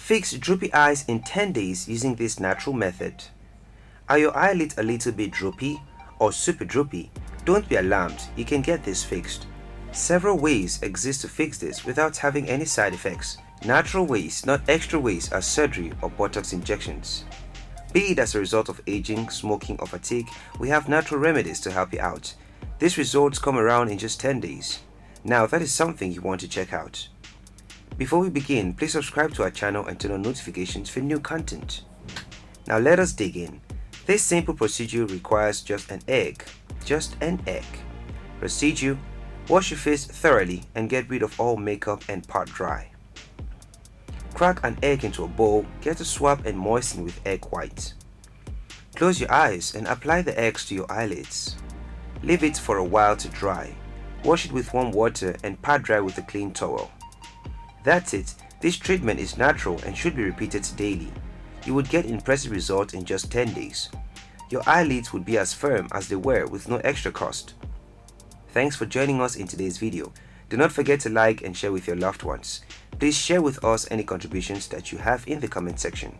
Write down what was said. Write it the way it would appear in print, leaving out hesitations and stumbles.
Fix droopy eyes in 10 days using this natural method. Are your eyelids a little bit droopy or super droopy? Don't be alarmed, you can get this fixed. Several ways exist to fix this without having any side effects. Natural ways, not extra ways, are surgery or Botox injections. Be it as a result of aging, smoking or fatigue, we have natural remedies to help you out. These results come around in just 10 days. Now that is something you want to check out. Before we begin, please subscribe to our channel and turn on notifications for new content. Now let us dig in. This simple procedure requires just an egg. Just an egg. Procedure: wash your face thoroughly and get rid of all makeup and pat dry. Crack an egg into a bowl, get a swab and moisten with egg white. Close your eyes and apply the eggs to your eyelids. Leave it for a while to dry. Wash it with warm water and pat dry with a clean towel. That's it. This treatment is natural and should be repeated daily. You would get impressive results in just 10 days. Your eyelids would be as firm as they were with no extra cost. Thanks for joining us in today's video. Do not forget to like and share with your loved ones. Please share with us any contributions that you have in the comment section.